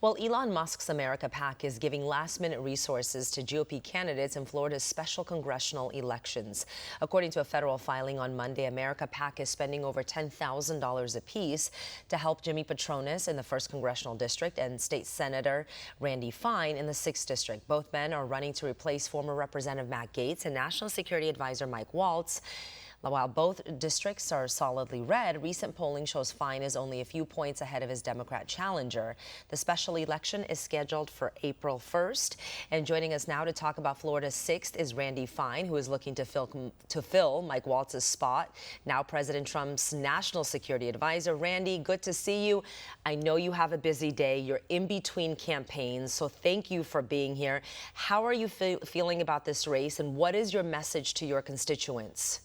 Well, Elon Musk's America PAC is giving last-minute resources to GOP candidates in Florida's special congressional elections. According to a federal filing on Monday, America PAC is spending over $10,000 apiece to help Jimmy Patronis in the 1st Congressional District and State Senator Randy Fine in the 6th District. Both men are running to replace former Representative Matt Gaetz and National Security Advisor Mike Waltz. While both districts are solidly red, recent polling shows Fine is only a few points ahead of his Democrat challenger. The special election is scheduled for April 1st. And joining us now to talk about Florida's 6th is Randy Fine, who is looking to fill Mike Waltz's spot, now President Trump's national security advisor. Randy, good to see you. I know you have a busy day. You're in between campaigns, so thank you for being here. How are you feeling about this race, and what is your message to your constituents?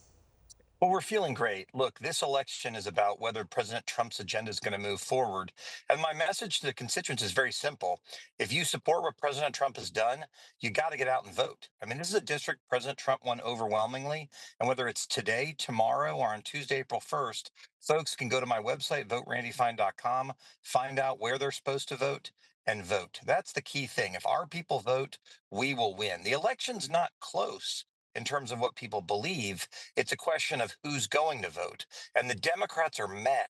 Well, we're feeling great. Look, this election is about whether President Trump's agenda is going to move forward. And my message to the constituents is very simple. If you support what President Trump has done, you got to get out and vote. I mean, this is a district President Trump won overwhelmingly. And whether it's today, tomorrow, or on Tuesday, April 1st, folks can go to my website, voterandyfine.com, find out where they're supposed to vote and vote. That's the key thing. If our people vote, we will win. The election's not close in terms of what people believe. It's a question of who's going to vote. And the Democrats are mad.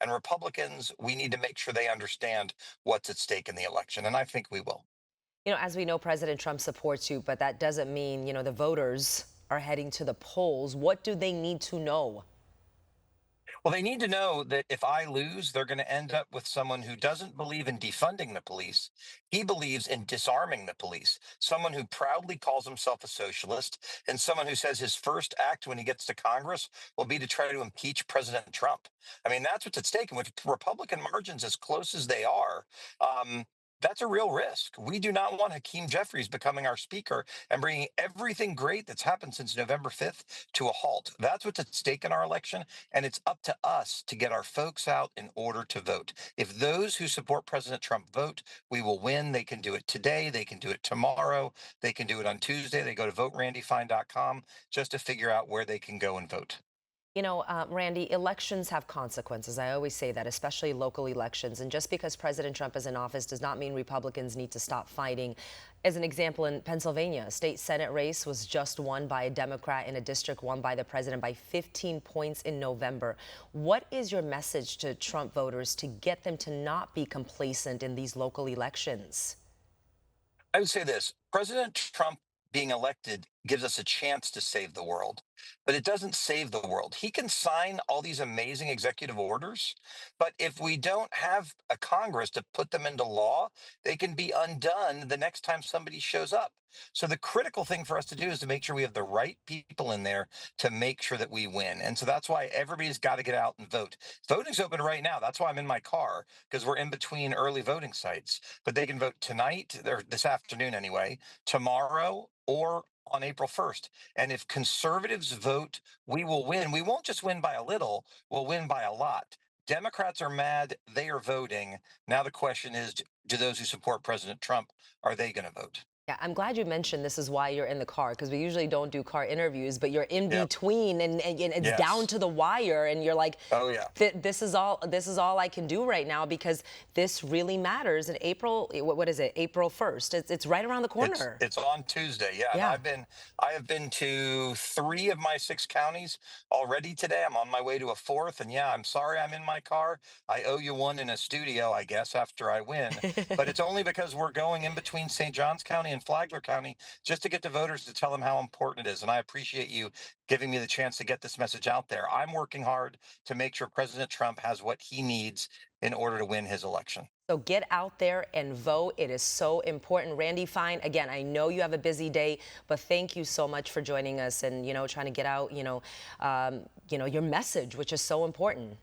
And Republicans, we need to make sure they understand what's at stake in the election. And I think we will. You know, as we know, President Trump supports you, but that doesn't mean, the voters are heading to the polls. What do they need to know? Well, they need to know that if I lose, they're going to end up with someone who doesn't believe in defunding the police. He believes in disarming the police, someone who proudly calls himself a socialist, and someone who says his first act when he gets to Congress will be to try to impeach President Trump. I mean, that's what's at stake. And with Republican margins as close as they are, that's a real risk. We do not want Hakeem Jeffries becoming our speaker and bringing everything great that's happened since November 5th to a halt. That's what's at stake in our election, and it's up to us to get our folks out in order to vote. If those who support President Trump vote, we will win. They can do it today. They can do it tomorrow. They can do it on Tuesday. They go to voterandyfine.com just to figure out where they can go and vote. Randy, elections have consequences. I always say that, especially local elections. And just because President Trump is in office does not mean Republicans need to stop fighting. As an example, in Pennsylvania, a state Senate race was just won by a Democrat in a district won by the president by 15 points in November. What is your message to Trump voters to get them to not be complacent in these local elections? I would say this: President Trump being elected gives us a chance to save the world, but it doesn't save the world. He can sign all these amazing executive orders, but if we don't have a Congress to put them into law, they can be undone the next time somebody shows up. So the critical thing for us to do is to make sure we have the right people in there to make sure that we win. And so that's why everybody's got to get out and vote. Voting's open right now. That's why I'm in my car, because we're in between early voting sites. But they can vote tonight, or this afternoon anyway, tomorrow, or on April 1st. And if conservatives vote, we will win. We won't just win by a little, we'll win by a lot. Democrats are mad. They are voting. Now the question is, do those who support President Trump, are they going to vote? Yeah, I'm glad you mentioned this is why you're in the car, because we usually don't do car interviews, but you're in between and it's Yes. down to the wire, and you're like, Oh, yeah. This is all I can do right now, because this really matters. In April, what is it? April 1st. It's right around the corner. It's on Tuesday. Yeah. Yeah. I have been to 3 of my 6 counties already today. I'm on my way to a 4th. And yeah, I'm sorry I'm in my car. I owe you one in a studio, I guess, after I win. But it's only because we're going in between St. Johns County and Flagler County just to get the voters to tell them how important it is. And I appreciate you giving me the chance to get this message out there. I'm working hard to make sure President Trump has what he needs in order to win his election. So get out there and vote. It is so important. Randy Fine, again, I know you have a busy day, but thank you so much for joining us and, trying to get out, your message, which is so important.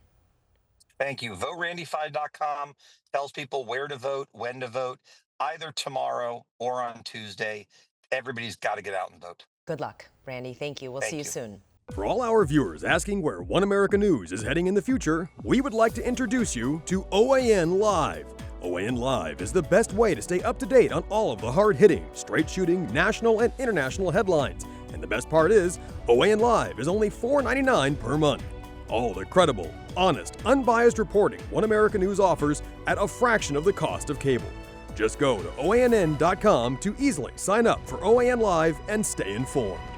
Thank you. VoteRandyFine.com tells people where to vote, when to vote, either tomorrow or on Tuesday. Everybody's got to get out and vote. Good luck, Randy. Thank you. We'll see you soon. For all our viewers asking where One America News is heading in the future, we would like to introduce you to OAN Live. OAN Live is the best way to stay up to date on all of the hard-hitting, straight-shooting, national and international headlines. And the best part is, OAN Live is only $4.99 per month. All the credible, honest, unbiased reporting One America News offers at a fraction of the cost of cable. Just go to OANN.com to easily sign up for OAN Live and stay informed.